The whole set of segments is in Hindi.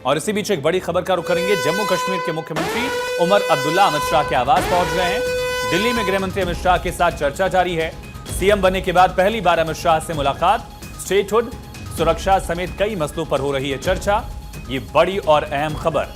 और इसी बीच एक बड़ी खबर का रुख करेंगे। जम्मू कश्मीर के मुख्यमंत्री उमर अब्दुल्ला अमित शाह के आवास पहुंच गए हैं। दिल्ली में गृह मंत्री अमित शाह के साथ चर्चा जारी है। सीएम बनने के बाद पहली बार अमित शाह से मुलाकात। स्टेटहुड, सुरक्षा समेत कई मसलों पर हो रही है चर्चा। ये बड़ी और अहम खबर,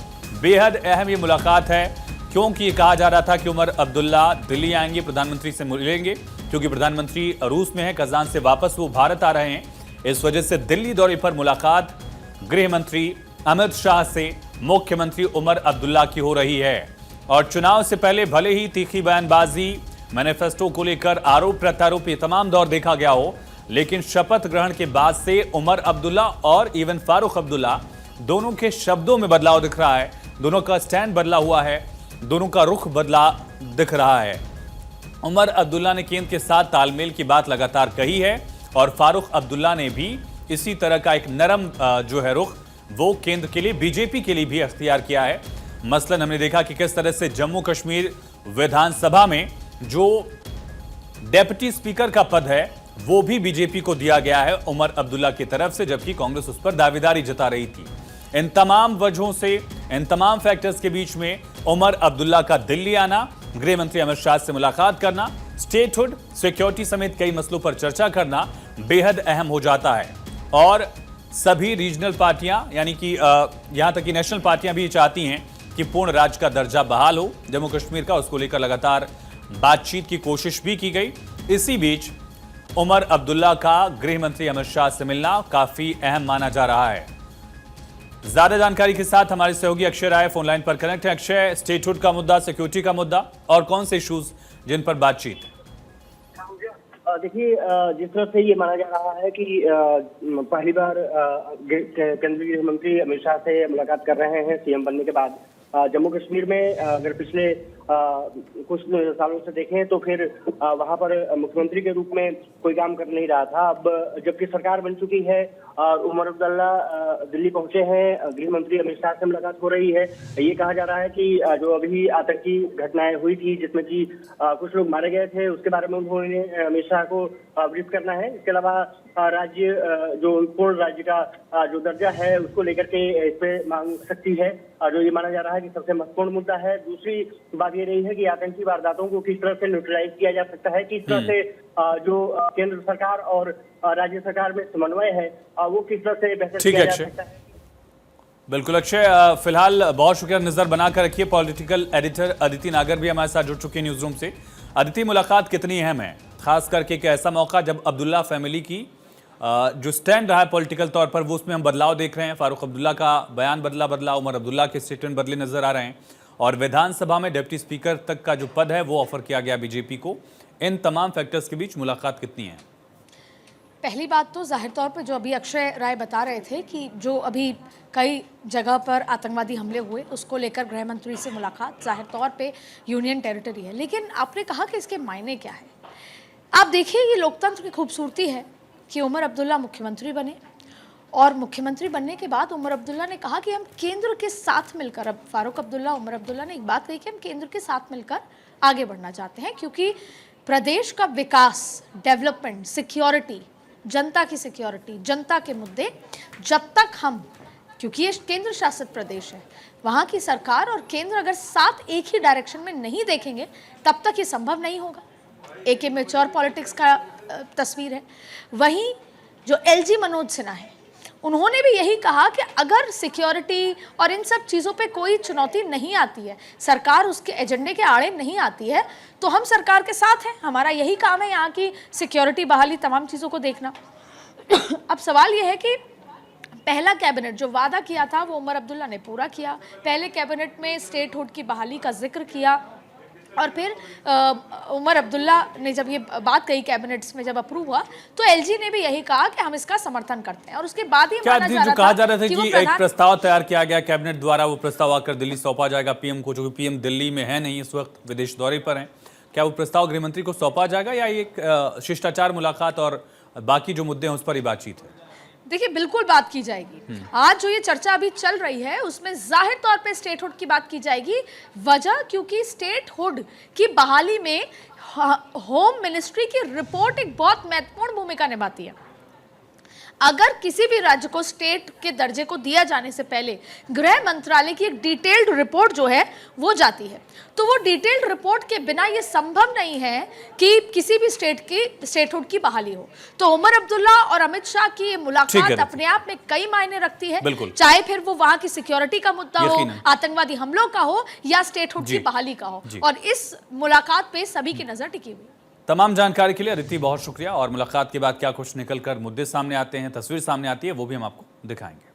बेहद अहम ये मुलाकात है, क्योंकि कहा जा रहा था कि उमर अब्दुल्ला दिल्ली आएंगे, प्रधानमंत्री से मिलेंगे, क्योंकि प्रधानमंत्री रूस में है, कजान से वापस वो भारत आ रहे हैं। इस वजह से दिल्ली दौरे पर मुलाकात गृह मंत्री अमित शाह से मुख्यमंत्री उमर अब्दुल्ला की हो रही है। और चुनाव से पहले भले ही तीखी बयानबाजी, मैनिफेस्टो को लेकर आरोप प्रत्यारोप ये तमाम दौर देखा गया हो, लेकिन शपथ ग्रहण के बाद से उमर अब्दुल्ला और इवन फारूक अब्दुल्ला दोनों के शब्दों में बदलाव दिख रहा है। दोनों का स्टैंड बदला हुआ है, दोनों का रुख बदला दिख रहा है। उमर अब्दुल्ला ने केंद्र के साथ तालमेल की बात लगातार कही है और फारूक अब्दुल्ला ने भी इसी तरह का एक नरम जो है रुख वो केंद्र के लिए, बीजेपी के लिए भी अख्तियार किया है। मसलन हमने देखा कि किस तरह से जम्मू कश्मीर विधानसभा में जो डेप्यूटी स्पीकर का पद है वो भी बीजेपी को दिया गया है उमर अब्दुल्ला की तरफ से, जबकि कांग्रेस उस पर दावेदारी जता रही थी। इन तमाम वजहों से, इन तमाम फैक्टर्स के बीच में उमर अब्दुल्ला का दिल्ली आना, गृह मंत्री अमित शाह से मुलाकात करना, स्टेटहुड, सिक्योरिटी समेत कई मसलों पर चर्चा करना बेहद अहम हो जाता है। और सभी रीजनल पार्टियां, यानी कि यहां तक कि नेशनल पार्टियां भी चाहती हैं कि पूर्ण राज्य का दर्जा बहाल हो जम्मू कश्मीर का। उसको लेकर लगातार बातचीत की कोशिश भी की गई। इसी बीच उमर अब्दुल्ला का गृह मंत्री अमित शाह से मिलना काफी अहम माना जा रहा है। ज्यादा जानकारी के साथ हमारे सहयोगी अक्षय राय फोनलाइन पर कनेक्ट है। अक्षय, स्टेटहुड का मुद्दा, सिक्योरिटी का मुद्दा और कौन से इश्यूज जिन पर बातचीत? देखिए, जिस तरह से ये माना जा रहा है कि पहली बार केंद्रीय गृह मंत्री अमित शाह से मुलाकात कर रहे हैं सीएम बनने के बाद। जम्मू कश्मीर में अगर पिछले कुछ सालों से देखें तो फिर वहां पर मुख्यमंत्री के रूप में कोई काम कर नहीं रहा था। अब जबकि सरकार बन चुकी है और उमर अब्दुल्ला दिल्ली पहुंचे हैं, गृह मंत्री अमित शाह से मुलाकात हो रही है। ये कहा जा रहा है कि जो अभी आतंकी घटनाएं हुई थी जिसमें कि कुछ लोग मारे गए थे, उसके बारे में उन्होंने अमित शाह को ब्रीफ करना है। इसके अलावा राज्य जो पूर्ण राज्य का जो दर्जा है उसको लेकर के इस पे मांग सकती है, जो ये माना जा रहा है कि सबसे महत्वपूर्ण मुद्दा है। दूसरी बात ये रही है कि आतंकी वारदातों को किस तरह से न्यूट्रलाइज किया जा सकता है, किस तरह से जो केंद्र सरकार और राज्य सरकार में समन्वय है वो किस तरह से बेहतर किया जा सकता है। बिल्कुल अक्षय, फिलहाल बहुत शुक्रिया, नजर बनाकर रखिए। पॉलिटिकल एडिटर अदिति नागर भी हमारे साथ जुड़ चुके हैं न्यूज रूम से। अदिति, मुलाकात कितनी अहम है, खास करके एक ऐसा मौका जब अब्दुल्ला फैमिली की जो स्टैंड रहा है पॉलिटिकल तौर पर वो उसमें हम बदलाव देख रहे हैं। फारूक अब्दुल्ला का बयान बदला, उमर अब्दुल्ला के स्टेटमेंट बदले नजर आ रहे हैं और विधानसभा में डिप्टी स्पीकर तक का जो पद है वो ऑफर किया गया बीजेपी को। इन तमाम फैक्टर्स के बीच मुलाकात कितनी है? पहली बात तो जाहिर तौर पर जो अभी अक्षय राय बता रहे थे कि जो अभी कई जगह पर आतंकवादी हमले हुए उसको लेकर गृह मंत्री से मुलाकात जाहिर तौर पे यूनियन टेरिटरी है, लेकिन आपने कहा कि इसके मायने क्या है। आप देखिए, ये लोकतंत्र की खूबसूरती है कि उमर अब्दुल्ला मुख्यमंत्री बने और मुख्यमंत्री बनने के बाद उमर अब्दुल्ला ने कहा कि हम केंद्र के साथ मिलकर, अब फारूक अब्दुल्ला उमर अब्दुल्ला ने एक बात कही कि हम केंद्र के साथ मिलकर आगे बढ़ना चाहते हैं, क्योंकि प्रदेश का विकास, डेवलपमेंट, सिक्योरिटी, जनता की सिक्योरिटी, जनता के मुद्दे, जब तक हम, क्योंकि ये केंद्र शासित प्रदेश है, वहाँ की सरकार और केंद्र अगर साथ एक ही डायरेक्शन में नहीं देखेंगे तब तक ये संभव नहीं होगा। एक मैच्योर पॉलिटिक्स का तस्वीर है। वहीं जो एलजी मनोज सिन्हा है, उन्होंने भी यही कहा कि अगर सिक्योरिटी और इन सब चीज़ों पे कोई चुनौती नहीं आती है, सरकार उसके एजेंडे के आड़े नहीं आती है, तो हम सरकार के साथ हैं। हमारा यही काम है यहाँ की सिक्योरिटी, बहाली, तमाम चीज़ों को देखना। अब सवाल ये है कि पहला कैबिनेट जो वादा किया था वो उमर अब्दुल्ला ने पूरा किया। पहले कैबिनेट में स्टेटहुड की बहाली का जिक्र किया और फिर उमर अब्दुल्ला ने जब ये बात कही कैबिनेट्स में जब अप्रूव हुआ तो एलजी ने भी यही कहा कि हम इसका समर्थन करते हैं। और उसके बाद ही कहा जा रहा था कि एक प्रस्ताव तैयार किया गया कैबिनेट द्वारा, वो प्रस्ताव आकर दिल्ली सौंपा जाएगा पीएम को, जो कि पीएम दिल्ली में है नहीं, इस वक्त विदेश दौरे पर हैं। क्या वो प्रस्ताव गृह मंत्री को सौंपा जाएगा या एक शिष्टाचार मुलाकात और बाकी जो मुद्दे हैं उस पर ही बातचीत है? देखिए, बिल्कुल बात की जाएगी। आज जो ये चर्चा अभी चल रही है उसमें जाहिर तौर पे स्टेटहुड की बात की जाएगी। वजह, क्योंकि स्टेटहुड की बहाली में होम मिनिस्ट्री की रिपोर्ट एक बहुत महत्वपूर्ण भूमिका निभाती है। अगर किसी भी राज्य को स्टेट के दर्जे को दिया जाने से पहले गृह मंत्रालय की एक डिटेल्ड रिपोर्ट जो है वो जाती है, तो वो डिटेल्ड रिपोर्ट के बिना ये संभव नहीं है कि किसी भी स्टेटहुड की बहाली हो। तो उमर अब्दुल्ला और अमित शाह की ये मुलाकात अपने आप में कई मायने रखती है, चाहे फिर वो वहां की सिक्योरिटी का मुद्दा हो, आतंकवादी हमलों का हो या स्टेटहुड की बहाली का हो, और इस मुलाकात पे सभी की नजर टिकी हुई। तमाम जानकारी के लिए अदिति बहुत शुक्रिया। और मुलाकात के बाद क्या कुछ निकलकर मुद्दे सामने आते हैं, तस्वीर सामने आती है, वो भी हम आपको दिखाएंगे।